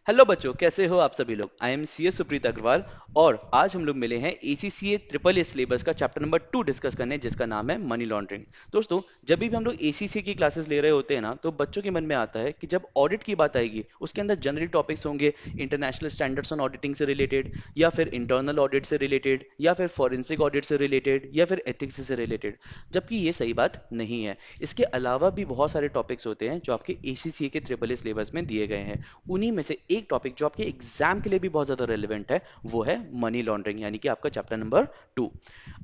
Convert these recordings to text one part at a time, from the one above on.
Hello बच्चों, कैसे हो आप सभी लोग। I am C S Supreet Agarwal और आज हम लोग मिले हैं एसीसीए ट्रिपल ए सिलेबस का चैप्टर नंबर 2 डिस्कस करने, जिसका नाम है मनी लॉन्ड्रिंग। दोस्तों, जब भी हम लोग एसीसीए की क्लासेस ले रहे होते हैं ना, तो बच्चों के मन में आता है कि जब ऑडिट की बात आएगी उसके अंदर जनरल टॉपिक्स होंगे, इंटरनेशनल स्टैंडर्ड्स ऑन ऑडिटिंग से रिलेटेड, या फिर इंटरनल ऑडिट से रिलेटेड, या फिर फॉरेंसिक ऑडिट से रिलेटेड, या फिर एथिक्स से रिलेटेड। जबकि ये सही बात नहीं है। इसके अलावा भी बहुत सारे टॉपिक्स होते हैं जो आपके एसीसीए के ट्रिपल ए सिलेबस में दिए गए हैं। उन्हीं में से एक टॉपिक जो आपके एग्जाम के लिए भी बहुत ज्यादा रेलिवेंट है, वो है मनी लॉन्ड्रिंग, यानी कि आपका चैप्टर नंबर 2।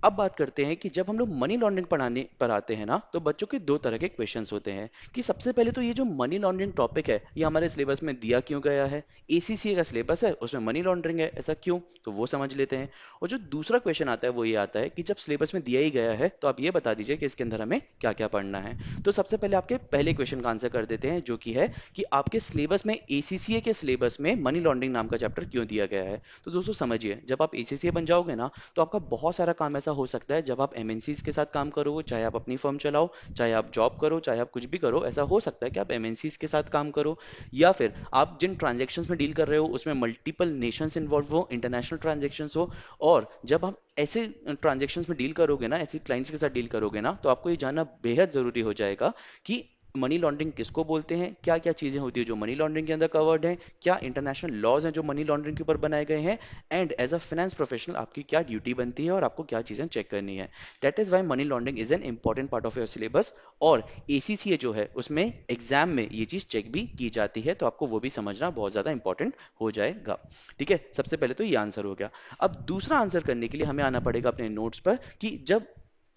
अब बात करते हैं कि जब हम लोग मनी लॉन्ड्रिंग पढ़ाने पर आते हैं ना, तो बच्चों के दो तरह के क्वेश्चंस होते हैं कि सबसे पहले तो ये जो मनी लॉन्ड्रिंग टॉपिक है, ये हमारे सिलेबस में दिया क्यों गया है। एसीसीए का सिलेबस है, उसमें मनी लॉन्ड्रिंग है, ऐसा क्यों, तो वो समझ लेते हैं। और जो दूसरा क्वेश्चन आता है वो ये आता है कि जब सिलेबस में दिया ही गया है, तो आप ये बता दीजिए कि इसके अंदर हमें क्या क्या पढ़ना है। तो सबसे पहले आपके पहले क्वेश्चन का आंसर कर देते हैं, जो कि है कि आपके सिलेबस में, एसीसीए के सिलेबस में मनी लॉन्ड्रिंग नाम का चैप्टर क्यों दिया गया है। तो दोस्तों समझिए, जब आप एसीसीए बन जाओगे ना, तो आपका बहुत सारा काम ऐसा हो सकता है, जब आप एमएनसीज के साथ काम करोगे, चाहे आप अपनी फर्म चलाओ, चाहे आप जॉब करो, चाहे आप कुछ भी करो, ऐसा हो सकता है कि आप एमएनसीज के साथ काम करो, या फिर आप जिन ट्रांजेक्शन्स में डील कर रहे हो उसमें मल्टीपल नेशंस इन्वॉल्व हो, इंटरनेशनल ट्रांजेक्शन्स हो। और जब आप ऐसे ट्रांजेक्शन्स में डील करोगे ना, ऐसे क्लाइंट्स के साथ डील करोगे ना, तो आपको ये जानना बेहद जरूरी हो जाएगा कि मनी लॉन्ड्रिंग किसको बोलते हैं, क्या क्या चीजें होती है जो मनी लॉन्ड्रिंग के अंदर कवर्ड है, क्या इंटरनेशनल लॉज हैं जो मनी लॉन्ड्रिंग के ऊपर बनाए गए हैं, and as a finance professional आपकी क्या ड्यूटी बनती है और आपको क्या चीजें चेक करनी है। That is why money laundering is an important part of your syllabus. और एसीसीए जो है उसमें एग्जाम में ये चीज चेक भी की जाती है, तो आपको वो भी समझना बहुत ज्यादा इंपॉर्टेंट हो जाएगा। ठीक है, सबसे पहले तो ये आंसर हो गया। अब दूसरा आंसर करने के लिए हमें आना पड़ेगा अपने नोट्स पर कि जब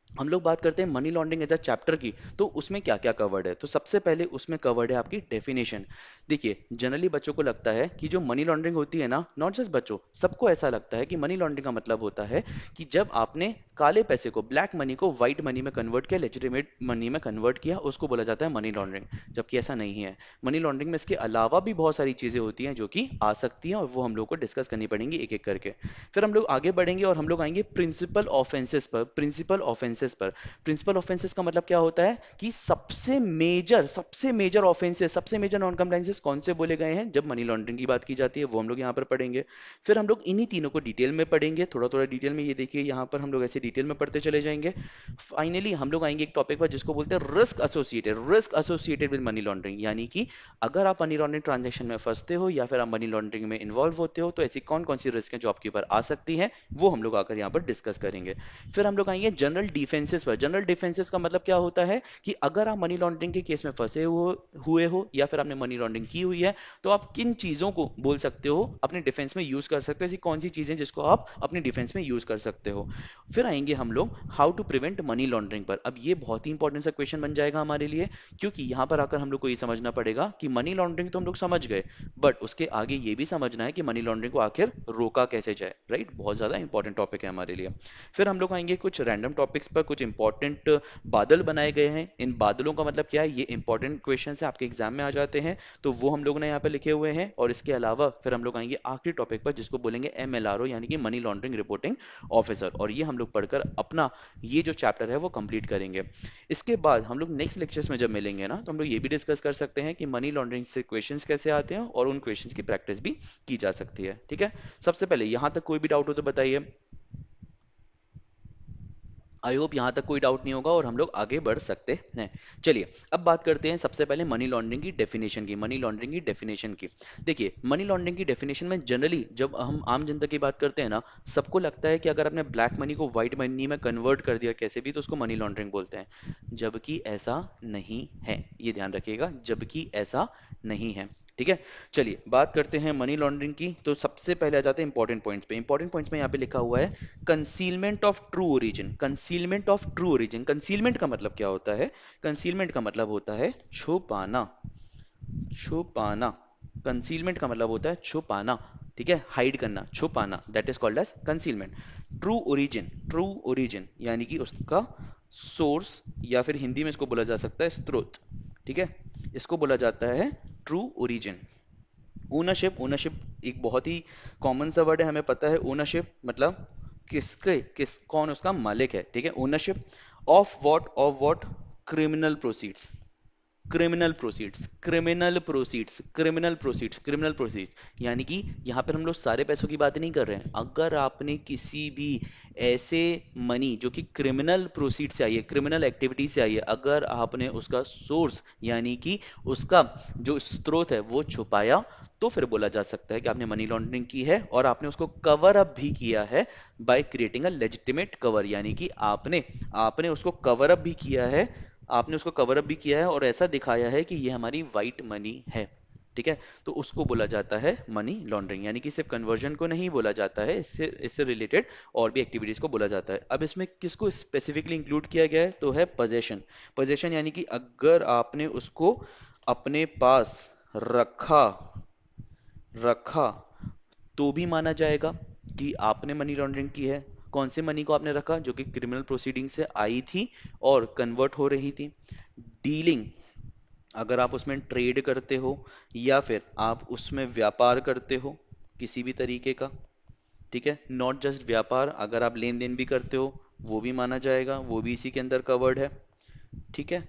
हम लोग बात करते हैं money laundering as a chapter की, तो उसमें क्या क्या कवर्ड है। तो सबसे पहले उसमें कवर्ड है आपकी डेफिनेशन। देखिए, जनरली बच्चों को लगता है कि जो मनी लॉन्ड्रिंग होती है ना, नॉट जस्ट बच्चों, सबको ऐसा लगता है कि मनी लॉन्ड्रिंग का मतलब होता है कि जब आपने काले पैसे को, ब्लैक मनी को व्हाइट मनी में कन्वर्ट किया, लेजिटिमेट मनी में कन्वर्ट किया, उसको बोला जाता है मनी लॉन्ड्रिंग। जबकि ऐसा नहीं है। मनी लॉन्ड्रिंग में इसके अलावा भी बहुत सारी चीजें होती हैं जो कि आ सकती हैं, और वो हम लोग को डिस्कस करनी पड़ेंगी एक एक करके। फिर हम लोग आगे बढ़ेंगे और हम लोग आएंगे प्रिंसिपल ऑफेंसेस पर। प्रिंसिपल ऑफेंसेस का मतलब क्या होता है कि सबसे मेजर ऑफेंसेस, सबसे मेजर नॉन कंप्लायंसेस कौन से बोले गए हैं जब मनी लॉन्ड्रिंग की बात की जाती है, वो हम लोग यहाँ पर पढ़ेंगे। फिर हम लोग इन्हीं तीनों को डिटेल में पढ़ेंगे, थोड़ा थोड़ा डिटेल में। ये देखिए, यहाँ पर हम लोग ऐसे डिटेल में पढ़ते चले जाएंगे। फाइनली हम लोग आएंगे एक टॉपिक पर जिसको बोलते हैं risk associated with money laundering, यानी कि अगर आप मनी लॉन्ड्रिंग ट्रांजेक्शन में फंसते हो या फिर आप मनी लॉन्ड्रिंग में इन्वॉल्व होते हो, तो ऐसी कौन कौन सी रिस्क हैं जो आपके ऊपर आ सकती हैं, वो हम लोग आकर यहाँ पर डिस्कस करेंगे। फिर हम लोग आएंगे जनरल डिफेंसेस पर। जनरल डिफेंसेस का मतलब क्या होता है कि अगर आप मनी लॉन्ड्रिंग के केस में फंसे हुए हो या फिर आपने मनी लॉन्ड्रिंग की हुई है, तो आप किन चीजों को बोल सकते हो, अपने डिफेंस में यूज कर सकते हो, ऐसी कौन सी चीजें जिसको आप अपने डिफेंस में यूज कर सकते हो। फिर आएंगे हम लोग how to prevent money laundering पर। अब ये बहुत ही इंपॉर्टेंट सा क्वेश्चन बन जाएगा हमारे लिए, क्योंकि यहां पर आकर हम लोग को ये समझना पड़ेगा कि मनी लॉन्ड्रिंग तो हम लोग समझ गए, बट उसके आगे ये भी समझना है कि मनी लॉन्ड्रिंग को आखिर रोका कैसे जाए। राइट, बहुत ज्यादा इंपॉर्टेंट टॉपिक है हमारे लिए। फिर हम लोग आएंगे कुछ रैंडम टॉपिक्स पर, कुछ इंपॉर्टेंट बादल बनाए गए हैं। इन बादलों का मतलब क्या है, ये इंपॉर्टेंट क्वेश्चन है, आपके एग्जाम में आ जाते हैं, तो वो हम लोग ने यहाँ पे लिखे हुए हैं। और इसके अलावा फिर हम लोग आएंगे आखिरी टॉपिक पर, जिसको बोलेंगे एमएलआरओ, यानी कि मनी लॉन्ड्रिंग रिपोर्टिंग ऑफिसर। और ये हम लोग पढ़कर अपना ये जो चैप्टर है वो कंप्लीट करेंगे। इसके बाद हम लोग नेक्स्ट लेक्चर्स में जब मिलेंगे ना, तो हम लोग ये भी डिस्कस कर सकते हैं कि मनी लॉन्ड्रिंग से क्वेश्चंस कैसे आते हैं और उन क्वेश्चंस की प्रैक्टिस भी की जा सकती है। ठीक है, सबसे पहले यहां तक कोई भी डाउट हो तो बताइए। आई होप यहाँ तक कोई डाउट नहीं होगा और हम लोग आगे बढ़ सकते हैं। चलिए, अब बात करते हैं सबसे पहले मनी लॉन्ड्रिंग की डेफिनेशन की। मनी लॉन्ड्रिंग की डेफिनेशन की, देखिए, मनी लॉन्ड्रिंग की डेफिनेशन में जनरली जब हम आम जनता की बात करते हैं ना, सबको लगता है कि अगर आपने ब्लैक मनी को व्हाइट मनी में कन्वर्ट कर दिया कैसे भी, तो उसको मनी लॉन्ड्रिंग बोलते हैं। जबकि ऐसा नहीं है, ये ध्यान रखिएगा, जबकि ऐसा नहीं है। ठीक है, चलिए बात करते हैं मनी लॉन्ड्रिंग की। तो सबसे पहले आ जाते हैं इंपॉर्टेंट पॉइंट्स पे। इंपॉर्टेंट पॉइंट्स में यहाँ पे लिखा हुआ है concealment of true origin. Concealment of true origin, concealment का मतलब क्या होता है? कंसीलमेंट का मतलब होता है छुपाना। छुपाना, कंसीलमेंट का मतलब होता है छुपाना। ठीक है, हाइड करना, छुपाना, that is called as concealment. True origin, true origin यानी कि उसका सोर्स, या फिर हिंदी में इसको बोला जा सकता है स्रोत। ठीक है, इसको बोला जाता है ट्रू ओरिजिन। ओनरशिप, ओनरशिप एक बहुत ही कॉमन सा वर्ड है, हमें पता है। ओनरशिप मतलब कौन उसका मालिक है। ठीक है, ownership of what, criminal proceeds. Criminal proceeds, criminal proceeds, criminal proceeds, criminal proceeds, यानी कि यहाँ पर हम लोग सारे पैसों की बात नहीं कर रहे हैं। अगर आपने किसी भी ऐसे मनी जो कि क्रिमिनल प्रोसीड से आई है, क्रिमिनल एक्टिविटी से आई है, अगर आपने उसका सोर्स यानी कि उसका जो स्रोत है वो छुपाया, तो फिर बोला जा सकता है कि आपने मनी लॉन्ड्रिंग की है और आपने उसको कवर अप भी किया है by creating a legitimate cover, यानी कि आपने आपने उसको कवर अप भी किया है, आपने उसको कवर अप भी किया है और ऐसा दिखाया है कि ये हमारी वाइट मनी है। ठीक है, तो उसको बोला जाता है मनी लॉन्ड्रिंग, यानी कि सिर्फ कन्वर्जन को नहीं बोला जाता है, इससे इससे रिलेटेड और भी एक्टिविटीज को बोला जाता है। अब इसमें किसको स्पेसिफिकली इंक्लूड किया गया है, तो है पोजेशन। पोजेशन यानी कि अगर आपने उसको अपने पास रखा रखा तो भी माना जाएगा कि आपने मनी लॉन्ड्रिंग की है। कौन से मनी को आपने रखा, जो कि क्रिमिनल प्रोसीडिंग से आई थी और कन्वर्ट हो रही थी। डीलिंग, अगर आप उसमें ट्रेड करते हो या फिर आप उसमें व्यापार करते हो किसी भी तरीके का। ठीक है, नॉट जस्ट व्यापार, अगर आप लेन देन भी करते हो वो भी माना जाएगा, वो भी इसी के अंदर कवर्ड है। ठीक है,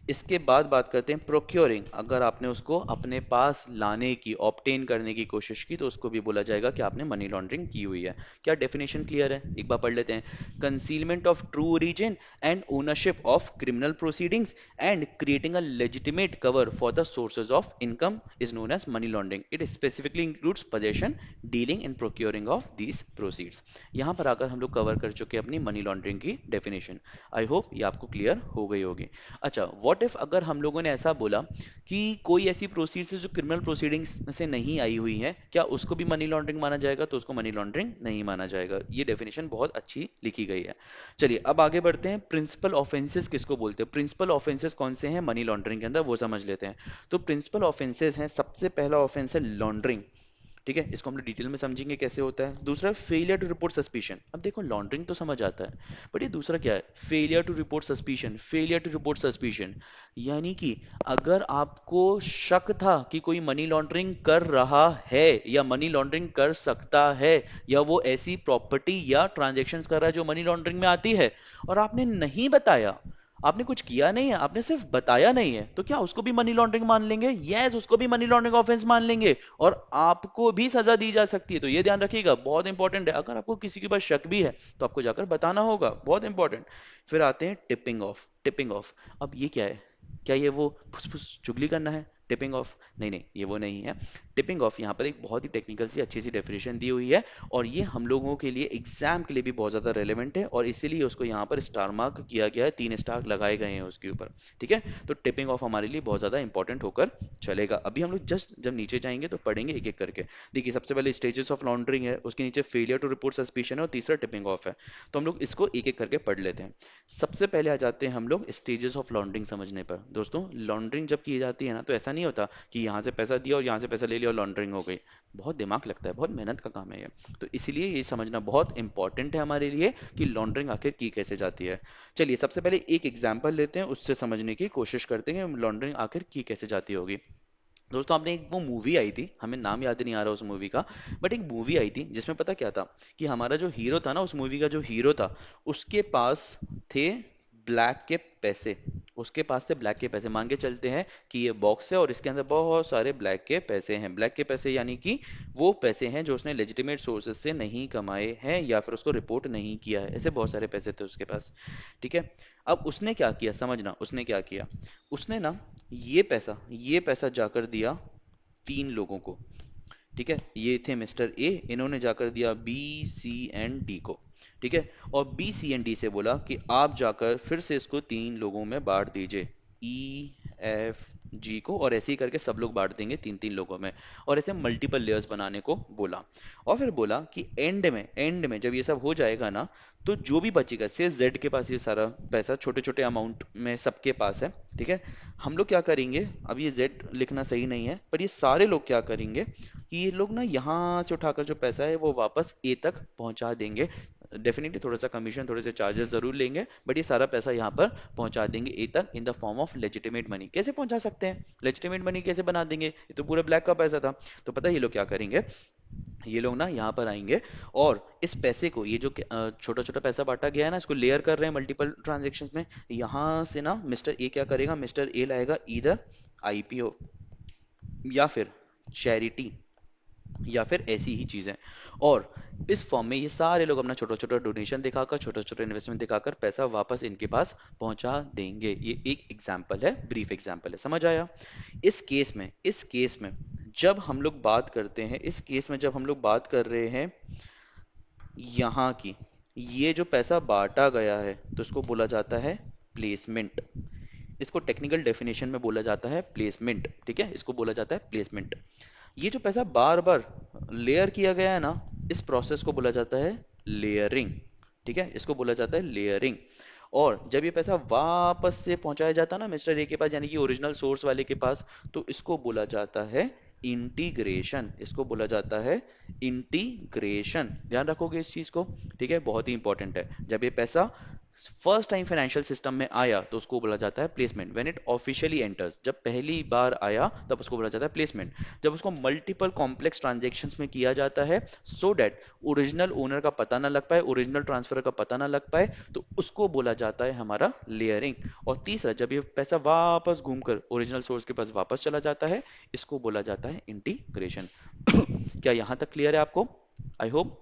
इसके बाद बात करते हैं प्रोक्योरिंग, अगर आपने उसको अपने पास लाने की, ऑब्टेन करने की कोशिश की, तो उसको भी बोला जाएगा कि आपने मनी लॉन्ड्रिंग की हुई है। क्या डेफिनेशन क्लियर है, एक बार पढ़ लेते हैं। Concealment of true origin and ownership of criminal proceedings and creating a legitimate cover for the sources of income is known as money laundering. It specifically includes possession, dealing and procuring of these proceeds. यहाँ पर आकर हम लोग cover कर चुके हैं अपनी money laundering की डेफिनेशन। आई होप ये आपको क्लियर हो गई होगी। अच्छा, व्हाट इफ अगर हम लोगों ने ऐसा बोला कि कोई ऐसी प्रोसीड्स है जो क्रिमिनल प्रोसीडिंग्स से नहीं आई हुई है, क्या उसको भी मनी लॉन्ड्रिंग माना जाएगा, तो उसको मनी लॉन्ड्रिंग नहीं माना जाएगा। ये डेफिनेशन बहुत अच्छी लिखी गई है। चलिए अब आगे बढ़ते हैं, प्रिंसिपल ऑफेंसेस किसको बोलते हैं, प्रिंसिपल ऑफेंसेस कौन से हैं मनी लॉन्ड्रिंग के अंदर, वो समझ लेते हैं। तो प्रिंसिपल ऑफेंसेस हैं, सबसे पहला ऑफेंस है लॉन्ड्रिंग। ठीक है, इसको हम लोग डिटेल में समझेंगे कैसे होता है। दूसरा फेलियर टू रिपोर्ट सस्पिशन। अब देखो लॉन्ड्रिंग तो समझ आता है, बट ये दूसरा क्या है, failure to report suspicion. Failure to report suspicion यानी कि अगर आपको शक था कि कोई मनी लॉन्ड्रिंग कर रहा है या मनी लॉन्ड्रिंग कर सकता है, या वो ऐसी प्रॉपर्टी या ट्रांजेक्शन्स कर रहा है जो मनी लॉन्ड्रिंग में आती है, और आपने नहीं बताया, आपने कुछ किया नहीं है, आपने सिर्फ बताया नहीं है, तो क्या उसको भी मनी लॉन्ड्रिंग मान लेंगे? यस, उसको भी मनी लॉन्ड्रिंग ऑफेंस मान लेंगे और आपको भी सजा दी जा सकती है। तो ये ध्यान रखिएगा, बहुत इंपॉर्टेंट है। अगर आपको किसी के ऊपर शक भी है तो आपको जाकर बताना होगा, बहुत इंपॉर्टेंट। फिर आते हैं टिपिंग ऑफ। टिपिंग ऑफ, अब ये क्या है, क्या ये वो फुस फुस चुगली करना है टिपिंग ऑफ? नहीं नहीं, ये वो नहीं है। टिपिंग ऑफ यहाँ पर एक बहुत ही टेक्निकल सी अच्छी सी डेफिनेशन दी हुई है, और ये हम लोगों के लिए एग्जाम के लिए भी बहुत ज़्यादा रेलेवेंट है, और इसीलिए उसको यहाँ पर स्टार मार्क किया गया है, 3 स्टार लगाए गए हैं उसके ऊपर। ठीक है, तो टिपिंग ऑफ हमारे लिए बहुत ज़्यादा इंपॉर्टेंट होकर चलेगा। अभी हम लोग जस्ट जब नीचे जाएंगे तो पढ़ेंगे एक एक करके। देखिए, सबसे पहले स्टेजेस ऑफ लॉन्ड्रिंग है, उसके नीचे फेलियर टू रिपोर्ट सस्पिशन है, और तीसरा टिपिंग ऑफ है। तो हम लोग इसको एक एक करके पढ़ लेते हैं। सबसे पहले आ जाते हैं हम लोग स्टेजेस ऑफ लॉन्ड्रिंग समझने पर। दोस्तों, लॉन्ड्रिंग जब की जाती है ना, तो ऐसा नहीं होता कि यहाँ से पैसा दिया और यहाँ से पैसा ले लिया और लॉन्ड्रिंग हो गई। बहुत दिमाग लगता है, बहुत मेहनत का काम है ये। तो इसीलिए ये समझना बहुत इंपॉर्टेंट है हमारे लिए कि लॉन्ड्रिंग आखिर की कैसे जाती है। चलिए सबसे पहले एक एग्जाम्पल लेते हैं, उससे समझने की कोशिश करते हैं लॉन्ड्रिंग आखिर की कैसे जाती होगी। दोस्तों, आपने एक वो मूवी आई थी, हमें नाम याद नहीं आ रहा उस मूवी का, बट एक मूवी आई थी जिसमें पता क्या था कि हमारा जो हीरो था ना, उस मूवी का जो हीरो था, उसके पास थे ब्लैक के पैसे। उसके पास थे ब्लैक के पैसे, मान के चलते हैं कि ये बॉक्स है और इसके अंदर बहुत सारे ब्लैक के पैसे हैं। ब्लैक के पैसे यानी कि वो पैसे हैं जो उसने लेजिटिमेट सोर्सेज से नहीं कमाए हैं या फिर उसको रिपोर्ट नहीं किया है, ऐसे बहुत सारे पैसे थे उसके पास। ठीक है, अब उसने क्या किया, समझना उसने क्या किया। उसने ना ये पैसा जाकर दिया 3 लोगों को। ठीक है, ये थे मिस्टर ए, इन्होंने जाकर दिया बी, सी एंड डी को। ठीक है, और बी, सी एंड डी से बोला कि आप जाकर फिर से इसको 3 लोगों में बांट दीजिए, ई, एफ, जी को, और ऐसे ही करके सब लोग बांट देंगे 3-3 लोगों में, और ऐसे मल्टीपल लेयर्स बनाने को बोला। और फिर बोला कि एंड में जब ये सब हो जाएगा ना, तो जो भी बचेगा, से जेड के पास ये सारा पैसा छोटे छोटे अमाउंट में सबके पास है। ठीक है, हम लोग क्या करेंगे, अब ये जेड लिखना सही नहीं है, पर ये सारे लोग क्या करेंगे कि ये लोग ना यहाँ से उठाकर जो पैसा है वो वापस ए तक पहुंचा देंगे। डेफिनेटली थोड़ा सा कमीशन, थोड़े से चार्जेस जरूर लेंगे, बट ये सारा पैसा यहाँ पर पहुंचा देंगे ए तक in the form of legitimate money. कैसे पहुंचा सकते हैं, लेजिटिमेट मनी कैसे बना देंगे, ये तो पूरे ब्लैक का पैसा था। तो पता है ये लोग क्या करेंगे, ये लोग ना यहाँ पर आएंगे और इस पैसे को, ये जो छोटा छोटा पैसा बांटा गया है ना, इसको लेयर कर रहे हैं मल्टीपल ट्रांजेक्शन्स में। यहाँ से ना मिस्टर ए क्या करेगा, मिस्टर ए लाएगा इधर आईपीओ या फिर चैरिटी या फिर ऐसी ही चीजें। और इस फॉर्म में ये सारे लोग अपना छोटा छोटा डोनेशन दिखाकर, छोटा छोटा इन्वेस्टमेंट दिखाकर पैसा वापस इनके पास पहुंचा देंगे। ये एक एग्जाम्पल है, ब्रीफ एग्जाम्पल है, समझ आया? इस केस में जब हम लोग बात करते हैं, इस केस में जब हम लोग बात कर रहे हैं यहाँ की, ये जो पैसा बांटा गया है तो इसको बोला जाता है प्लेसमेंट। इसको टेक्निकल डेफिनेशन में बोला जाता है प्लेसमेंट, ठीक है, इसको बोला जाता है प्लेसमेंट। ये जो पैसा बार बार लेयर किया गया है ना, इस प्रोसेस को बोला जाता है लेयरिंग, ठीक है, इसको बोला जाता है लेयरिंग। और जब ये पैसा वापस से पहुंचाया जाता है ना मिस्टर ए के पास, यानी कि ओरिजिनल सोर्स वाले के पास, तो इसको बोला जाता है इंटीग्रेशन, इसको बोला जाता है इंटीग्रेशन। ध्यान रखोगे इस चीज को, ठीक है, बहुत ही इंपॉर्टेंट है। जब ये पैसा फर्स्ट टाइम फाइनेंशियल सिस्टम में आया तो उसको बोला जाता है placement. When it officially enters, जब पहली बार आया तब उसको बोला जाता है प्लेसमेंट। जब उसको मल्टीपल कॉम्प्लेक्स ट्रांजेक्शन्स में किया जाता है सो दैट ओरिजिनल ओनर का पता ना लग पाए, ओरिजिनल ट्रांसफर का पता ना लग पाए, तो उसको बोला जाता है हमारा लेयरिंग। और तीसरा, जब ये पैसा वापस घूमकर ओरिजिनल सोर्स के पास वापस चला जाता है, इसको बोला जाता है इंटीग्रेशन। क्या यहां तक क्लियर है आपको? आई होप,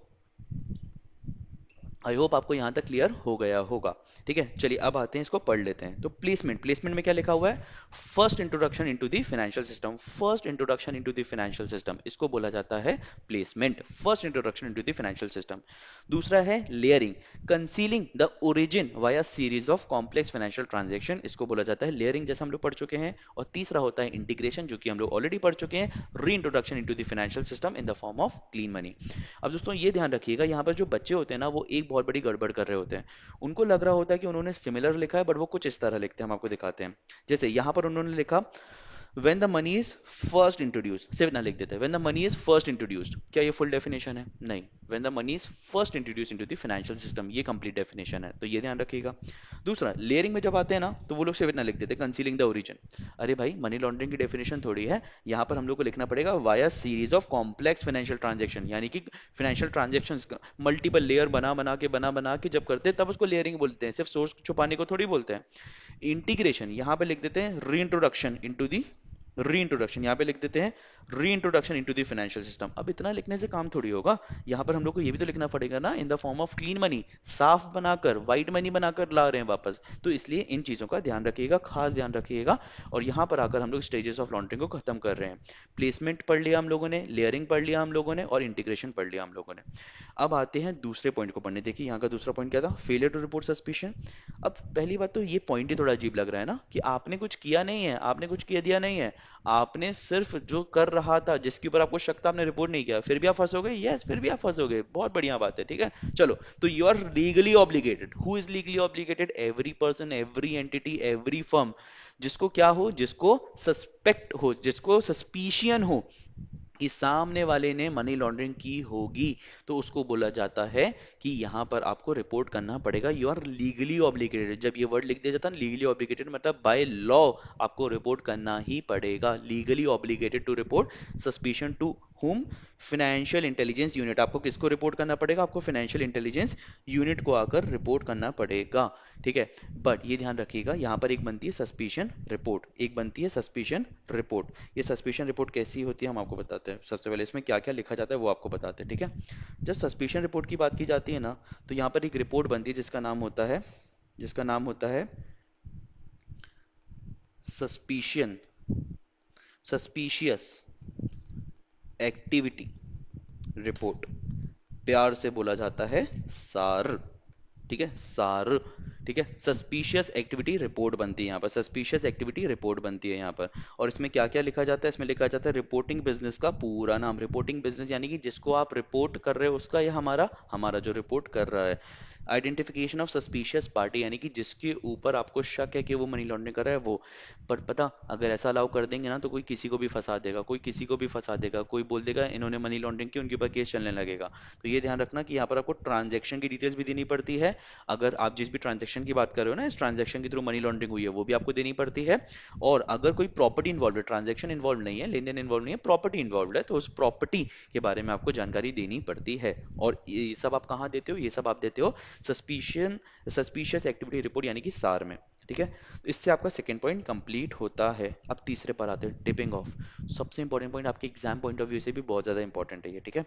आई होप आपको यहां तक क्लियर हो गया होगा। ठीक है, चलिए अब आते हैं, इसको पढ़ लेते हैं। तो प्लेसमेंट, प्लेसमेंट में क्या लिखा हुआ है? First introduction into the financial system, first introduction into the financial system, इसको बोला जाता है placement, first introduction into the financial system. दूसरा है layering, concealing the origin via series of complex financial transaction, इसको बोला जाता है लेयरिंग, जैसे हम लोग पढ़ चुके हैं। और तीसरा होता है इंटीग्रेशन, जो कि हम लोग ऑलरेडी पढ़ चुके हैं, री introduction into the financial system in the form of clean money. अब दोस्तों ये ध्यान रखिएगा, यहाँ पर जो बच्चे होते हैं ना, वो एक बहुत बड़ी गड़बड़ कर रहे होते हैं। उनको लग रहा होता है कि उन्होंने सिमिलर लिखा है, बट वो कुछ इस तरह लिखते हैं, हम आपको दिखाते हैं। जैसे यहाँ पर उन्होंने लिखा when the money is first introduced, सिर्फ ना लिख देते हैं when the money is first introduced। क्या ये फुल डेफिनेशन है? नहीं। when the money is first introduced into the financial system, ये कंप्लीट डेफिनेशन है, तो ये ध्यान रखिएगा। दूसरा, लेयरिंग में जब आते हैं ना, तो वो लोग सिर्फ ना लिख देते कंसीलिंग द ओरिजिन। अरे भाई, मनी लॉन्ड्रिंग की डेफिनेशन थोड़ी है, यहाँ पर हम लोग को लिखना पड़ेगा via series of complex financial transaction, यानी कि फाइनेंशियल ट्रांजेक्शंस मल्टीपल लेयर बना बना के जब करते हैं तब उसको लेयरिंग बोलते हैं, सिर्फ सोर्स छुपाने को थोड़ी बोलते हैं। इंटीग्रेशन यहाँ पे लिख देते हैं री इंट्रोडक्शन इनटू दी, री इंट्रोडक्शन यहाँ पे लिख देते हैं री introduction into the financial system. अब इतना लिखने से काम थोड़ी होगा, यहाँ पर हम लोग को ये भी तो लिखना पड़ेगा ना, in the form of clean money, साफ बनाकर, व्हाइट मनी बनाकर ला रहे हैं वापस। तो इसलिए इन चीजों का ध्यान रखिएगा, खास ध्यान रखिएगा। और यहाँ पर आकर हम लोग स्टेजेस ऑफ लॉन्ड्रिंग को खत्म कर रहे हैं। प्लेसमेंट पढ़ लिया हम लोगों ने, लेयरिंग पढ़ लिया हम लोगों ने, और इंटीग्रेशन पढ़ लिया हम लोगों ने। अब आते हैं दूसरे पॉइंट को पढ़ने। देखिए यहाँ का दूसरा पॉइंट क्या था, फेलियर टू रिपोर्ट सस्पिशन। अब पहली बात तो ये पॉइंट ही थोड़ा अजीब लग रहा है ना, कि आपने कुछ किया नहीं है, आपने कुछ किया दिया नहीं है, आपने सिर्फ जो कर रहा था, जिसके ऊपर आपको शक था, आपने रिपोर्ट नहीं किया, फिर भी आप फंसोगे? यस, फिर भी आप फंसोगे, बहुत बढ़िया बात है, ठीक है। चलो, तो you are legally obligated. Who is legally obligated? Every person, every entity, every firm, जिसको क्या हो, जिसको सस्पेक्ट हो, जिसको सस्पिशियन हो कि सामने वाले ने मनी लॉन्ड्रिंग की होगी, तो उसको बोला जाता है कि यहां पर आपको रिपोर्ट करना पड़ेगा। You are legally obligated. जब ये वर्ड लिख दिया जाता है लीगली ऑब्लिगेटेड, मतलब बाय लॉ आपको रिपोर्ट करना ही पड़ेगा। Legally obligated to report suspicion to whom, financial intelligence unit. आपको किसको रिपोर्ट करना पड़ेगा? आपको फाइनेंशियल इंटेलिजेंस यूनिट को आकर रिपोर्ट करना पड़ेगा, ठीक है। बट ये ध्यान रखिएगा, यहाँ पर एक बनती है सस्पिशन रिपोर्ट, एक बनती है सस्पिशन रिपोर्ट। ये सस्पिशन रिपोर्ट कैसी होती है हम आपको बताते हैं। सबसे पहले इसमें क्या क्या लिखा जाता है वो आपको बताते हैं, ठीक है। जब सस्पिशन रिपोर्ट की बात की जाती है ना, तो यहाँ पर एक रिपोर्ट बनती है जिसका नाम होता है सस्पिशियन सस्पिशियस एक्टिविटी रिपोर्ट, प्यार से बोला जाता है सार, ठीक है, सार, ठीक है। सस्पिशियस एक्टिविटी रिपोर्ट बनती है यहाँ पर, सस्पिशियस एक्टिविटी रिपोर्ट बनती है यहाँ पर। और इसमें क्या क्या लिखा जाता है? इसमें लिखा जाता है रिपोर्टिंग बिजनेस का पूरा नाम। रिपोर्टिंग बिजनेस यानी कि जिसको आप रिपोर्ट कर रहे हो उसका, या हमारा हमारा जो रिपोर्ट कर रहा है। आइडेंटिफिकेशन ऑफ सस्पिशियस पार्टी, यानी कि जिसके ऊपर आपको शक है कि वो मनी लॉन्ड्रिंग कर रहा है वो। पर पता, अगर ऐसा अलाउ कर देंगे ना तो कोई किसी को भी फंसा देगा, कोई किसी को भी फंसा देगा, कोई बोल देगा इन्होंने मनी लॉन्ड्रिंग की, उनके ऊपर केस चलने लगेगा। तो ये ध्यान रखना कि यहाँ पर आपको ट्रांजेक्शन की डिटेल्स भी देनी पड़ती है। अगर आप जिस भी ट्रांजेक्शन की बात कर रहे हो ना, इस ट्रांजेक्शन के थ्रू मनी लॉन्ड्रिंग हुई है, वो भी आपको देनी पड़ती है। और अगर कोई प्रॉपर्टी इन्वॉल्व है, ट्रांजेक्शन इन्वॉल्व नहीं है, लेन देन इन्वॉल्व नहीं है, प्रॉपर्टी इन्वॉल्व है, तो उस प्रॉपर्टी के बारे में आपको जानकारी देनी पड़ती है। और ये सब आप कहाँ देते हो? ये सब आप देते हो सस्पिशन सस्पिशियस एक्टिविटी रिपोर्ट, यानी कि सार में। ठीक है, तो इससे आपका सेकंड पॉइंट कंप्लीट होता है। अब तीसरे पर आते हैं, टिपिंग ऑफ। सबसे इंपॉर्टेंट पॉइंट, आपके एग्जाम पॉइंट ऑफ व्यू से भी बहुत ज्यादा इंपॉर्टेंट है ये। ठीक है,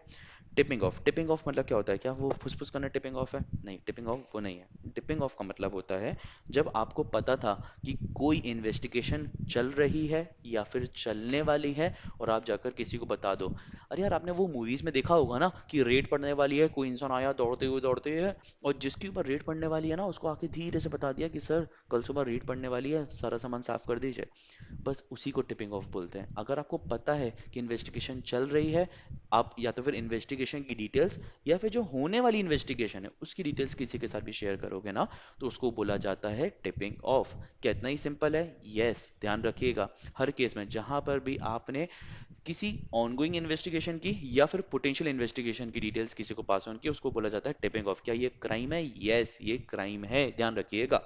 टिपिंग ऑफ मतलब क्या होता है? क्या वो फुसफुस करना टिपिंग ऑफ है? नहीं, टिपिंग ऑफ वो नहीं है। टिपिंग ऑफ का मतलब होता है जब आपको पता था कि कोई इन्वेस्टिगेशन चल रही है या फिर चलने वाली है, और आप जाकर किसी को बता दो। अरे यार, आपने वो मूवीज में देखा होगा ना कि रेड पड़ने वाली है, कोई इंसान आया दौड़ते हुए, और जिसके ऊपर रेड पड़ने वाली है ना उसको आके धीरे से बता दिया कि सर कल सुबह रेड पड़ने वाली है, सारा सामान साफ कर दीजिए। बस उसी को टिपिंग ऑफ बोलते हैं। अगर आपको पता है कि इन्वेस्टिगेशन चल रही है, आप या तो फिर इन्वेस्टिगेशन की डिटेल्स या फिर जो होने वाली इन्वेस्टिगेशन है उसकी डिटेल्स किसी के साथ भी शेयर करोगे ना, तो उसको बोला जाता है टिपिंग ऑफ। क्या इतना ही सिंपल है? यस, ध्यान रखिएगा, हर केस में जहां पर भी आपने किसी ऑनगोइंग इन्वेस्टिगेशन की या फिर पोटेंशियल इन्वेस्टिगेशन की डिटेल्स किसी को पास ऑन की, उसको बोला जाता है टिपिंग ऑफ। क्या ये क्राइम है? यस, ये क्राइम है, ध्यान रखिएगा।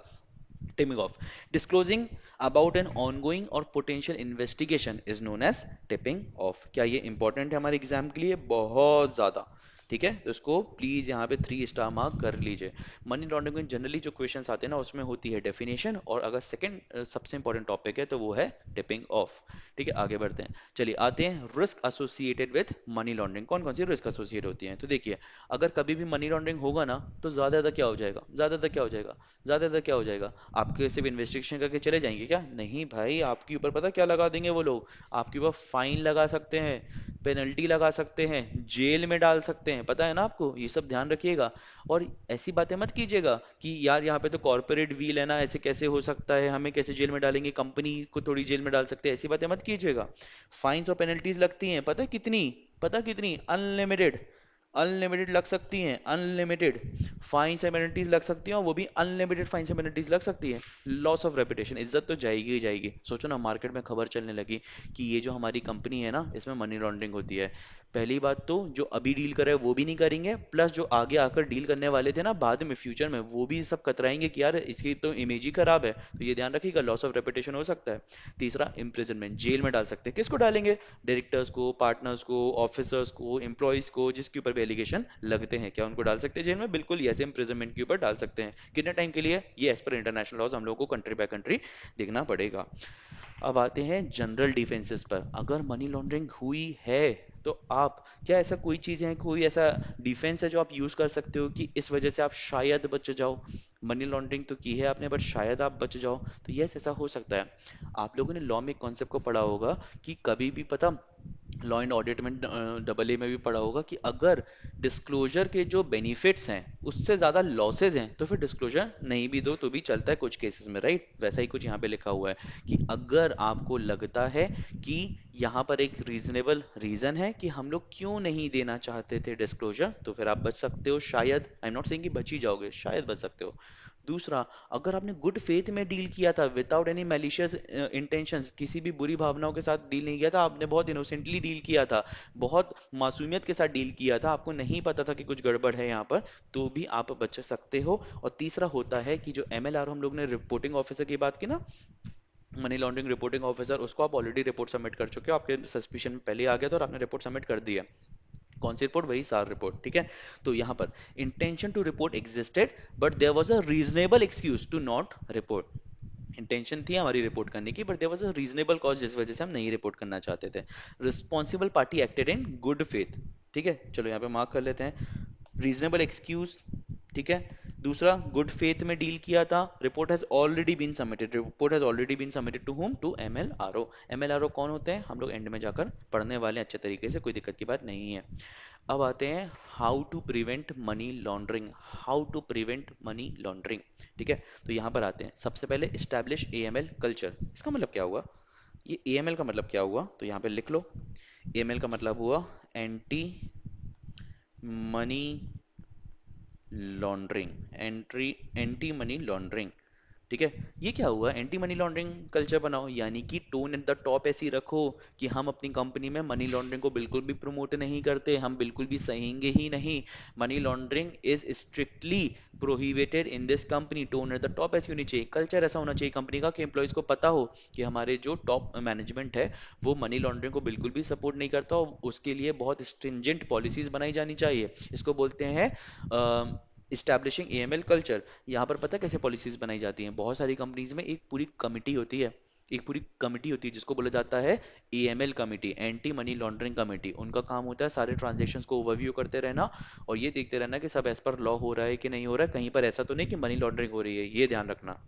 Tipping off. Disclosing about an ongoing or potential investigation is known as tipping off. क्या ये इंपॉर्टेंट है हमारे एग्जाम के लिए? बहुत ज्यादा। ठीक है, तो इसको प्लीज यहाँ पे 3 स्टार मार्क कर लीजिए। मनी लॉन्ड्रिंग में जनरली जो क्वेश्चंस आते हैं ना उसमें होती है डेफिनेशन, और अगर सेकंड सबसे इंपॉर्टेंट टॉपिक है तो वो है टिपिंग ऑफ। ठीक है, आगे बढ़ते हैं। चलिए आते हैं risk associated with money laundering. कौन कौन सी रिस्क एसोसिएट होती हैं? तो देखिए, अगर कभी भी मनी लॉन्ड्रिंग होगा ना तो ज्यादा क्या हो जाएगा? ज्यादातर क्या हो जाएगा? ज्यादातर क्या हो जाएगा? आपके सिर्फ इन्वेस्टिगेशन करके चले जाएंगे क्या? नहीं भाई, आपके ऊपर पता क्या लगा देंगे वो लोग? आपके ऊपर फाइन लगा सकते हैं, पेनल्टी लगा सकते हैं, जेल में डाल सकते हैं। पता है ना आपको? ये सब ध्यान रखिएगा। और ऐसी बातें मत कीजिएगा कि यार यहाँ पे तो कॉर्पोरेट व्हील है ना, ऐसे कैसे हो सकता है, हमें कैसे जेल में डालेंगे, कंपनी को थोड़ी जेल में डाल सकते हैं, ऐसी बातें मत कीजिएगा। फाइन्स और पेनल्टीज लगती हैं, पता है कितनी? पता कितनी? अनलिमिटेड। अनलिमिटेड लग सकती हैं, अनलिमिटेड फाइन्स एंड पेनल्टीज लग सकती हैं, और वो भी अनलिमिटेड फाइन्स एंड पेनल्टीज लग सकती है। लॉस ऑफ रेपुटेशन, इज्जत तो जाएगी ही जाएगी। सोचो ना, मार्केट में खबर चलने लगी कि ये जो हमारी कंपनी है ना इसमें मनी लॉन्ड्रिंग होती है। पहली बात तो जो अभी डील कर रहे हैं वो भी नहीं करेंगे, प्लस जो आगे आकर डील करने वाले थे ना बाद में फ्यूचर में, वो भी सब कतराएंगे कि यार इसकी तो इमेज ही खराब है। तो ये ध्यान रखिएगा, लॉस ऑफ रेपुटेशन हो सकता है। तीसरा, इम्प्रिजनमेंट, जेल में डाल सकते हैं। किसको डालेंगे? डायरेक्टर्स को, पार्टनर्स को, ऑफिसर्स को, एम्प्लॉयज को, जिसके ऊपर भी एलिगेशन लगते हैं। क्या उनको डाल सकते हैं जेल में? बिल्कुल, ये ऐसे इम्प्रिजनमेंट के ऊपर डाल सकते हैं। कितने टाइम के लिए? ये एज पर इंटरनेशनल लॉज हम लोगों को कंट्री बाय कंट्री देखना पड़ेगा। अब आते हैं जनरल डिफेंसेस पर। अगर मनी लॉन्ड्रिंग हुई है तो आप, क्या ऐसा कोई चीज है, कोई ऐसा डिफेंस है जो आप यूज कर सकते हो कि इस वजह से आप शायद बच जाओ? मनी लॉन्ड्रिंग तो की है आपने, बट शायद आप बच जाओ। तो यस, ऐसा हो सकता है। आप लोगों ने लॉ में कॉन्सेप्ट को पढ़ा होगा कि कभी भी पता, लॉ एंड ऑडिट में डबल ए में भी पढ़ा होगा कि अगर डिस्क्लोजर के जो बेनिफिट्स हैं उससे ज्यादा लॉसेज हैं तो फिर डिस्क्लोजर नहीं भी दो तो भी चलता है कुछ केसेस में, राइट? वैसा ही कुछ यहाँ पे लिखा हुआ है कि अगर आपको लगता है कि यहाँ पर एक रीजनेबल रीजन है कि हम लोग क्यों नहीं देना चाहते थे डिस्क्लोजर, तो फिर आप बच सकते हो शायद। आई एम नॉट सेइंग कि बच ही जाओगे, शायद बच सकते हो। दूसरा, अगर आपने गुड फेथ में डील किया था विदाउट एनी मैलिशियस इंटेंशंस, किसी भी बुरी भावनाओं के साथ डील नहीं किया था, आपने बहुत इनोसेंटली डील किया था, बहुत मासूमियत के साथ डील किया था, आपको नहीं पता था कि कुछ गड़बड़ है यहाँ पर, तो भी आप बच सकते हो। और तीसरा होता है कि जो एमएलआर, हम लोग ने रिपोर्टिंग ऑफिसर की बात की ना, मनी लॉन्ड्रिंग रिपोर्टिंग ऑफिसर, उसको आप ऑलरेडी रिपोर्ट सबमिट कर चुके हो, आपके सस्पिशन में पहले आ गया था और आपने रिपोर्ट सबमिट कर दी है। कौन सी रिपोर्ट? वही सार रिपोर्ट। ठीक है, तो यहां पर intention to report existed but there was a reasonable excuse to not report. Intention थी हमारी रिपोर्ट करने की, but there was a reasonable cause जिस वजह से हम नहीं रिपोर्ट करना चाहते थे। Responsible party acted in good faith. ठीक है, चलो यहाँ पे मार्क कर लेते हैं, रीजनेबल एक्सक्यूज। ठीक है, दूसरा, गुड फेथ में डील किया था, report has already been submitted, report has already been submitted to home? To MLRO. MLRO कौन होते हैं हम लोग एंड में जाकर पढ़ने वाले हैं अच्छे तरीके से, कोई दिक्कत की बात नहीं है। अब आते हैं how to prevent money laundering. How to prevent money laundering. ठीक है, तो यहां पर आते हैं। सबसे पहले इस्टेब्लिश एएमएल कल्चर। इसका मतलब क्या हुआ? ये एएमएल का मतलब क्या हुआ तो यहाँ पे लिख लो। एएमएल का मतलब हुआ anti money laundering, anti money laundering. ठीक है, ये क्या हुआ, एंटी मनी लॉन्ड्रिंग कल्चर बनाओ, यानी कि टोन एट द टॉप ऐसी रखो कि हम अपनी कंपनी में मनी लॉन्ड्रिंग को बिल्कुल भी प्रमोट नहीं करते, हम बिल्कुल भी सहेंगे ही नहीं, money laundering is strictly prohibited in this company. Tone at the top ऐसी होनी चाहिए, कल्चर ऐसा होना चाहिए कंपनी का कि एम्प्लॉयज को पता हो कि हमारे जो टॉप मैनेजमेंट है वो मनी लॉन्ड्रिंग को बिल्कुल भी सपोर्ट नहीं करता, और उसके लिए बहुत स्ट्रिंजेंट पॉलिसीज बनाई जानी चाहिए। इसको बोलते हैं इस्टेब्लिशिंग एएमएल कल्चर। यहाँ पर पता है कैसे पॉलिसीज बनाई जाती हैं, बहुत सारी कंपनीज में एक पूरी कमिटी होती है, एक पूरी कमिटी होती है जिसको बोला जाता है AML committee, anti money laundering committee. उनका काम होता है सारे ट्रांजैक्शंस को ओवरव्यू करते रहना और ये देखते रहना कि सब एज पर लॉ हो रहा है कि नहीं हो रहा है, कहीं पर ऐसा तो नहीं कि मनी लॉन्ड्रिंग हो रही है, ये ध्यान रखना।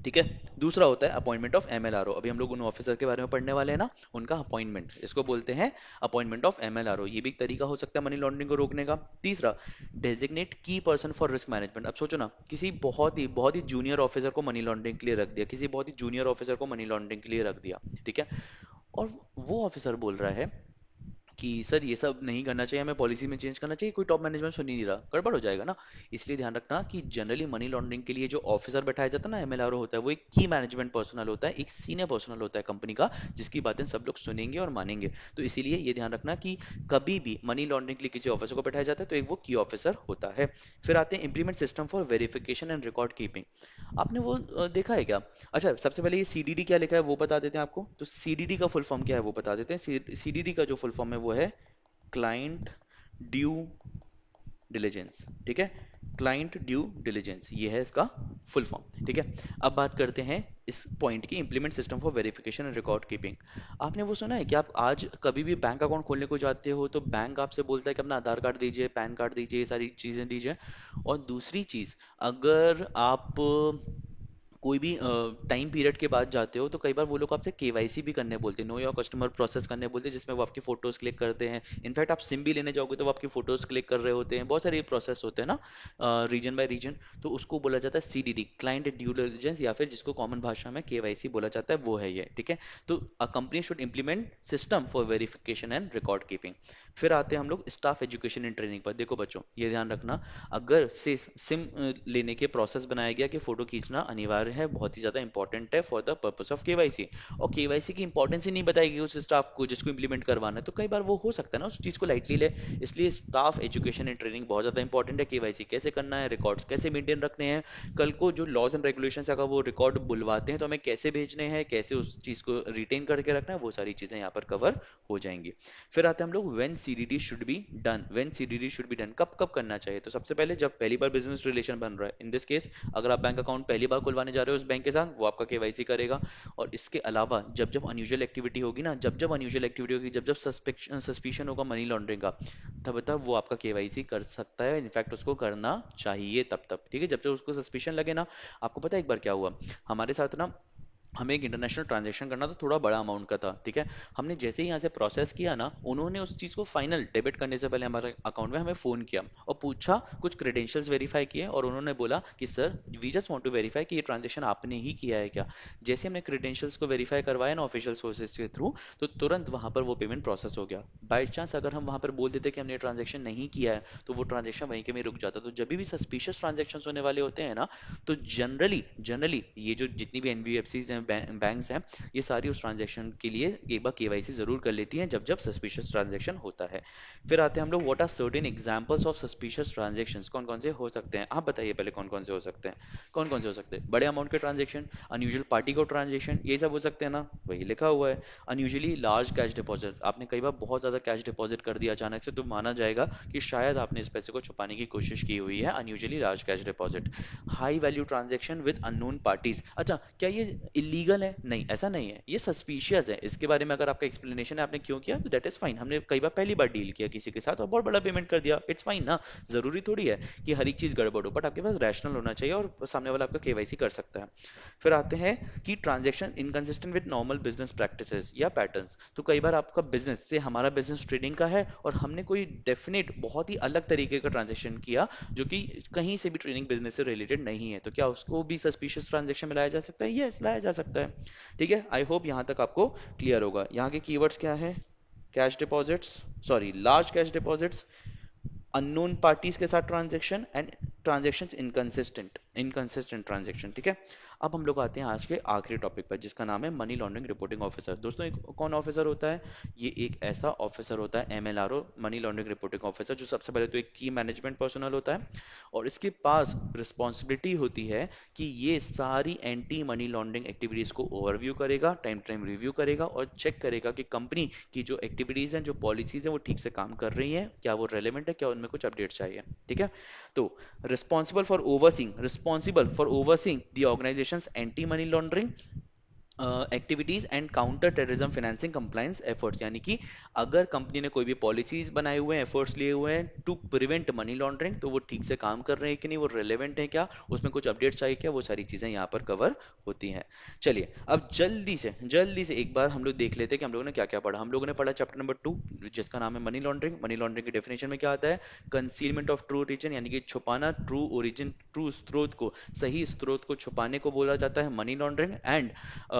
ठीक है, दूसरा होता है अपॉइंटमेंट ऑफ एमएलआरओ। अभी हम लोग उन ऑफिसर के बारे में पढ़ने वाले हैं ना, उनका अपॉइंटमेंट, इसको बोलते हैं अपॉइंटमेंट ऑफ एमएलआरओ। ये भी एक तरीका हो सकता है मनी लॉन्ड्रिंग को रोकने का। तीसरा, डेजिग्नेट की पर्सन फॉर रिस्क मैनेजमेंट। अब सोचो ना, किसी बहुत ही जूनियर ऑफिसर को मनी लॉन्ड्रिंग के लिए रख दिया, किसी बहुत ही जूनियर ऑफिसर को मनी लॉन्ड्रिंग के लिए रख दिया, ठीक है, और वो ऑफिसर बोल रहा है कि सर ये सब नहीं करना चाहिए, हमें पॉलिसी में चेंज करना चाहिए, कोई टॉप मैनेजमेंट सुन ही नहीं रहा, गड़बड़ हो जाएगा ना। इसलिए ध्यान रखना कि जनरली मनी लॉन्ड्रिंग के लिए जो ऑफिसर बैठाया जाता है ना, एमएलआरओ होता है, वो एक की मैनेजमेंट पर्सनल होता है, एक सीनियर पर्सनल होता है कंपनी का, जिसकी बातें सब लोग सुनेंगे और मानेंगे। तो इसीलिए ये ध्यान रखना कि कभी भी मनी लॉन्ड्रिंग के लिए किसी ऑफिसर को बैठाया जाता है तो एक वो की ऑफिसर होता है। फिर आते हैं implement system for verification and record keeping. आपने वो देखा है क्या? अच्छा, सबसे पहले ये सीडीडी क्या लिखा है वो बता देते हैं आपको, तो सीडीडी का फुल फॉर्म क्या है वो बता देते हैं। सीडीडी का जो फुल फॉर्म है वो है क्लाइंट ड्यू डिलीजेंस। ठीक है, क्लाइंट ड्यू डिलीजेंस, ये है इसका फुल फॉर्म। ठीक है, अब बात करते हैं इस पॉइंट की, implement system for verification and record keeping. आपने वो सुना है कि आप आज कभी भी बैंक अकाउंट खोलने को जाते हो तो बैंक आपसे बोलता है कि अपना आधार कार्ड दीजिए, पैन कार्ड दीजिए, ये सारी चीज़ें दीजिए। और दूसरी चीज़, अगर आप कोई भी टाइम पीरियड के बाद जाते हो तो कई बार वो लोग आपसे केवाईसी भी करने बोलते हैं, नो योर कस्टमर प्रोसेस करने बोलते हैं, जिसमें वो आपकी फोटोज क्लिक करते हैं। इनफैक्ट आप सिम भी लेने जाओगे तो वो आपकी फोटोज क्लिक कर रहे होते हैं, बहुत सारे प्रोसेस होते हैं ना रीजन बाय रीजन। तो उसको बोला जाता है सीडीडी, क्लाइंट ड्यू डिलिजेंस, या फिर जिसको कॉमन भाषा में केवाईसी बोला जाता है, वो है ये। ठीक है, तो a company should implement system for verification and record keeping. फिर आते हैं हम लोग स्टाफ एजुकेशन एंड ट्रेनिंग पर। देखो बच्चों, ये ध्यान रखना, अगर से सिम लेने के प्रोसेस बनाया गया कि फोटो खींचना अनिवार्य है, बहुत ही ज्यादा इंपॉर्टेंट है for the purpose of KYC, और केवाईसी की इंपॉर्टेंस ही नहीं बताएगी उस स्टाफ को जिसको इंप्लीमेंट करवाना है, तो कई बार वो हो सकता है ना उस चीज को लाइटली ले। इसलिए स्टाफ एजुकेशन एंड ट्रेनिंग बहुत ज्यादा इंपॉर्टेंट है, केवाईसी कैसे करना है, रिकॉर्ड्स कैसे मेंटेन रखने हैं, कल को जो लॉज एंड रेगुलेशंस अगर वो रिकॉर्ड बुलवाते हैं तो हमें कैसे भेजने हैं, कैसे उस चीज को रिटेन करके रखना है, वो सारी चीजें यहाँ पर कवर हो जाएंगी। फिर आते हैं हम लोग when CDD should be done. When CDD should be done, कब कब करना चाहिए? तो सबसे पहले जब पहली बार बिजनेस रिलेशन बन रहा है, इन दिस केस अगर आप बैंक अकाउंट पहली बार खुलवाने जा रहे हो उस बैंक के साथ, वो आपका केवाईसी करेगा। और इसके अलावा जब जब अनयूजुअल एक्टिविटी होगी ना, जब जब अनयूजुअल एक्टिविटी होगी, जब जब सस्पिशन होगा मनी लॉन्ड्रिंग का, तब तब वो आपका केवाईसी कर सकता है, इनफैक्ट उसको करना चाहिए तब तब। ठीक है, जब जब उसको सस्पिशन लगे ना, आपको पता है एक बार क्या हुआ हमारे साथ ना, हमें एक इंटरनेशनल ट्रांजैक्शन करना था, थोड़ा बड़ा अमाउंट का था। ठीक है, हमने जैसे ही यहाँ से प्रोसेस किया ना, उन्होंने उस चीज़ को फाइनल डेबिट करने से पहले हमारे अकाउंट में हमें फ़ोन किया और पूछा, कुछ क्रेडेंशियल्स वेरीफाई किए, और उन्होंने बोला कि sir we just want to verify कि ये ट्रांजैक्शन आपने ही किया है क्या। जैसे हमने क्रेडेंशियल्स को वेरीफाई करवाया ना ऑफिशियल सोर्सेज के थ्रू, तो तुरंत वहाँ पर वो पेमेंट प्रोसेस हो गया। बाई चांस अगर हम वहाँ पर बोल देते कि हमने ट्रांजेक्शन नहीं किया है, तो वो ट्रांजेक्शन वहीं के वहीं रुक जाता। तो जब भी सस्पिशियस ट्रांजेक्शन होने वाले होते हैं ना, तो जनरली जनरली ये जो जितनी भी एनबीएफसीज हैं, बैंक्स हैं, ये सारी उस ट्रांजैक्शन के लिए एक बार केवाईसी जरूर कर लेती हैं जब जब सस्पिशियस ट्रांजैक्शन होता है। फिर आते हैं हम लोग what are certain examples of suspicious transactions, कौन कौन से हो सकते हैं, आप बताइए पहले कौन कौन से हो सकते हैं। कौन कौन से हो सकते हैं? बड़े अमाउंट के ट्रांजैक्शन, अनयूजुअल पार्टी को ट्रांजैक्शन, ये सब हो सकते हैं ना, वही लिखा हुआ है। अनयूजुअली लार्ज कैश डिपॉजिट, आपने कई बार बहुत ज्यादा कैश डिपॉजिट कर दिया अचानक से, तो माना जाएगा कि शायद आपने इस पैसे को छुपाने की कोशिश की हुई है, unusually large cash deposit. High value transaction with unknown parties, अच्छा क्या ये इलीगल है? नहीं, ऐसा नहीं है, ये सस्पिशियस है। इसके बारे में अगर आपका एक्सप्लेनेशन है आपने क्यों किया, तो दैट इज फाइन। हमने कई बार पहली बार डील किया किसी के साथ और बहुत बड़ा पेमेंट कर दिया, इट्स फाइन ना। जरूरी थोड़ी है कि हर एक चीज गड़बड़ हो, बट आपके पास रैशनल होना चाहिए और सामने वाला आपका केवाईसी कर सकता है। फिर आते हैं कि transaction inconsistent with normal business practices या पैटर्न्स। तो कई बार आपका बिजनेस से, हमारा बिजनेस ट्रेडिंग का है और हमने कोई डेफिनेट बहुत ही अलग तरीके का ट्रांजैक्शन किया जो कि कहीं से भी ट्रेडिंग बिजनेस से रिलेटेड नहीं है, तो क्या उसको भी सस्पिशियस ट्रांजैक्शन में लाया जा सकता है? यस, लाया जा सकता है। ठीक है, आई होप यहाँ तक आपको क्लियर होगा। यहाँ के कीवर्ड्स क्या है? Cash deposits, sorry large cash deposits, unknown parties के साथ transaction and transaction inconsistent transaction. ठीक है, अब हम लोग आते हैं आज के आखिरी टॉपिक पर जिसका नाम है मनी लॉन्ड्रिंग रिपोर्टिंग ऑफिसर। दोस्तों एक कौन ऑफिसर होता है? ये एक ऐसा ऑफिसर होता है एमएलआरओ, मनी लॉन्ड्रिंग रिपोर्टिंग ऑफिसर, जो सबसे पहले तो एक की मैनेजमेंट पर्सनल होता है और इसके पास रिस्पॉन्सिबिलिटी होती है कि ये सारी एंटी मनी लॉन्ड्रिंग एक्टिविटीज को ओवरव्यू करेगा, टाइम टाइम रिव्यू करेगा और चेक करेगा कि कंपनी की जो एक्टिविटीज हैं, जो पॉलिसीज हैं, वो ठीक से काम कर रही हैं, क्या वो रेलेवेंट है, क्या उनमें कुछ अपडेट चाहिए। ठीक है, तो responsible for overseeing the organisations anti money laundering activities and counter terrorism financing compliance efforts, यानी कि अगर कंपनी ने कोई भी पॉलिसीज बनाए हुए हैं, एफर्ट्स लिए हुए हैं टू प्रिवेंट मनी लॉन्ड्रिंग, तो वो ठीक से काम कर रहे हैं कि नहीं, वो रेलेवेंट है क्या, उसमें कुछ अपडेट चाहिए क्या, वो सारी चीजें यहाँ पर कवर होती हैं। चलिए अब जल्दी से एक बार हम लोग देख लेते हैं कि हम लोगों ने क्या क्या पढ़ा। हम लोगों ने पढ़ा चैप्टर नंबर 2 जिसका नाम है मनी लॉन्ड्रिंग। मनी लॉन्ड्रिंग की डेफिनेशन में क्या आता है? कंसीलमेंट ऑफ ट्रू ओरिजिन, यानी कि छुपाना ट्रू ओरिजिन, ट्रू स्रोत को, सही स्रोत को छुपाने को बोला जाता है मनी लॉन्ड्रिंग। एंड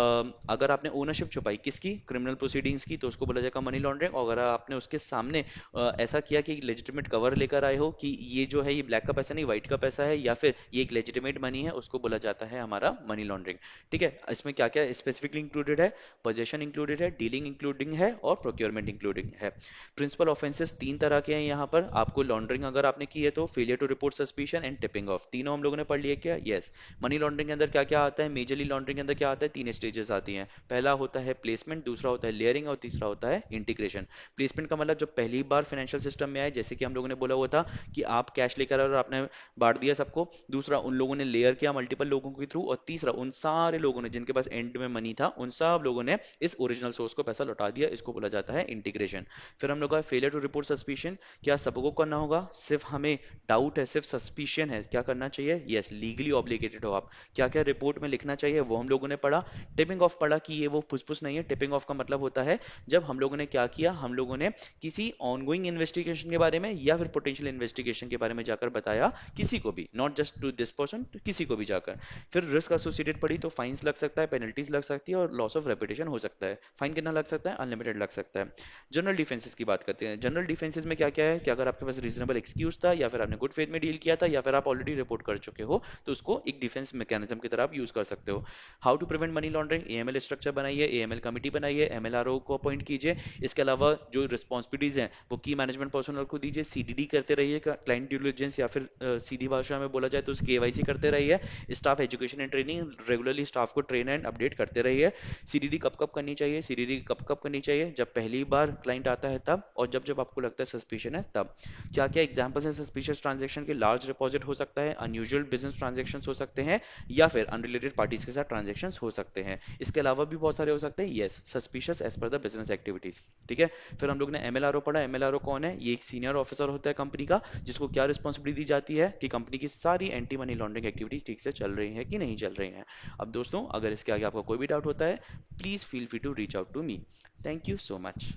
अगर आपने ओनरशिप छुपाई किसकी, क्रिमिनल प्रोसीडिंग्स की, तो उसको बोला जाएगा मनी लॉन्ड्रिंग। और अगर आपने उसके सामने ऐसा किया कि लेजिटिमेट कवर लेकर आए हो कि ये जो है ये ब्लैक का पैसा नहीं व्हाइट का पैसा है, या फिर ये एक लेजिटिमेट मनी है, उसको बोला जाता है हमारा मनी लॉन्ड्रिंग। ठीक है, इसमें क्या क्या स्पेसिफिकली इंक्लूडेड है? पोजेशन इंक्लूडेड है, डीलिंग इंक्लूडिंग है और प्रोक्योरमेंट इंक्लूडिंग है। प्रिंसिपल ऑफेंसेस तीन तरह के हैं यहाँ पर। आपको लॉन्ड्रिंग अगर आपने की है तो failure to report suspicion and tipping off, तीनों हम लोगों ने पढ़ लिया क्या? यस। मनी लॉन्ड्रिंग के अंदर क्या क्या आता है? मेजरली लॉन्ड्रिंग के अंदर क्या आता है? तीन स्टेजेस आती हैं। पहला होता है प्लेसमेंट, दूसरा होता है लेयरिंग और तीसरा होता है इंटीग्रेशन। प्लेसमेंट का मतलब जब पहली बार फाइनेंशियल सिस्टम में आए, जैसे कि हम लोगों ने बोला हुआ था कि आप कैश लेकर आए और आपने बांट दिया सबको। दूसरा उन लोगों ने लेयर किया मल्टीपल लोगों के थ्रू, और तीसरा उन सारे लोगों ने जिनके पास एंड में मनी था, उन सब लोगों ने इस ओरिजिनल सोर्स को पैसा लौटा दिया, इसको बोला जाता है इंटीग्रेशन। फिर हम लोग का फेलियर टू रिपोर्ट सस्पिशन, क्या सबको करना होगा? सिर्फ हमें डाउट है, सिर्फ सस्पिशन है, क्या करना चाहिए? यस, लीगली ऑब्लिगेटेड हो आप। क्या क्या रिपोर्ट में लिखना चाहिए वो हम लोगों ने पढ़ा। टिपिंग ऑफ पढ़ा कि ये वो फुसफुस नहीं है। टिपिंग ऑफ का मतलब होता है जब हम लोगों ने क्या किया, हम लोगों ने किसी ऑनगोइंग इन्वेस्टिगेशन के बारे में या फिर पोटेंशियल इन्वेस्टिगेशन के बारे में जाकर बताया किसी को भी, not just to this person, किसी को भी जाकर। फिर रिस्क एसोसिएटेड पड़ी तो फाइन्स लग सकता है, पेनल्टीज लग सकती है और लॉस ऑफ रेपुटेशन हो सकता है। फाइन कितना लग सकता है? अनलिमिटेड लग सकता है। जनरल डिफेंसेस की बात करते हैं। जनरल डिफेंसेस में क्या क्या है कि अगर आपके पास रीजनेबल एक्सक्यूज था, या फिर आपने गुड फेथ में डील किया था, या फिर आप ऑलरेडी रिपोर्ट कर चुके हो, तो उसको एक डिफेंस मैकेनिज्म की तरह आप यूज कर सकते हो। How to prevent money laundering, AML structure बनाइए, एएमएल कमिटी बनाइए, एमएलआरओ को अपॉइंट कीजिए। इसके अलावा जो रिस्पॉन्सिबिलिटीज हैं वो की मैनेजमेंट पर्सनल को दीजिए। सीडीडी करते रहिए, क्लाइंट ड्यू डिलिजेंस, या फिर सीधी भाषा में बोला जाए तो केवाईसी करते रहिए। Staff education and training, regularly staff को ट्रेन एंड अपडेट करते रहिए। सीडीडी कब कब करनी चाहिए? सीडीडी कब कब करनी चाहिए? जब पहली बार क्लाइंट आता है तब, और जब जब आपको लगता है सस्पिशन है तब। क्या क्या एग्जांपल्स हैं सस्पिशियस ट्रांजैक्शन के? लार्ज डिपॉजिट हो सकता है, अनयूजुअल बिजनेस ट्रांजैक्शन हो सकते हैं, या फिर अनरिलेटेड पार्टीज के साथ ट्रांजैक्शन हो सकते हैं। इसके अलावा भी बहुत सारे हो सकते हैं। Yes, suspicious as per the business activities. ठीक है, फिर हम लोग ने एमएलआरओ पढ़ा। एमएलआरओ कौन है? ये एक सीनियर ऑफिसर होता है कंपनी का, जिसको क्या रिस्पॉन्सिबिलिटी दी जाती है कि कंपनी की सारी एंटी मनी लॉन्ड्रिंग एक्टिविटीज ठीक से चल रही है कि नहीं चल रही हैं। अब दोस्तों अगर इसके आगे आपका कोई भी डाउट होता है, please feel free to reach out to me. Thank you so much.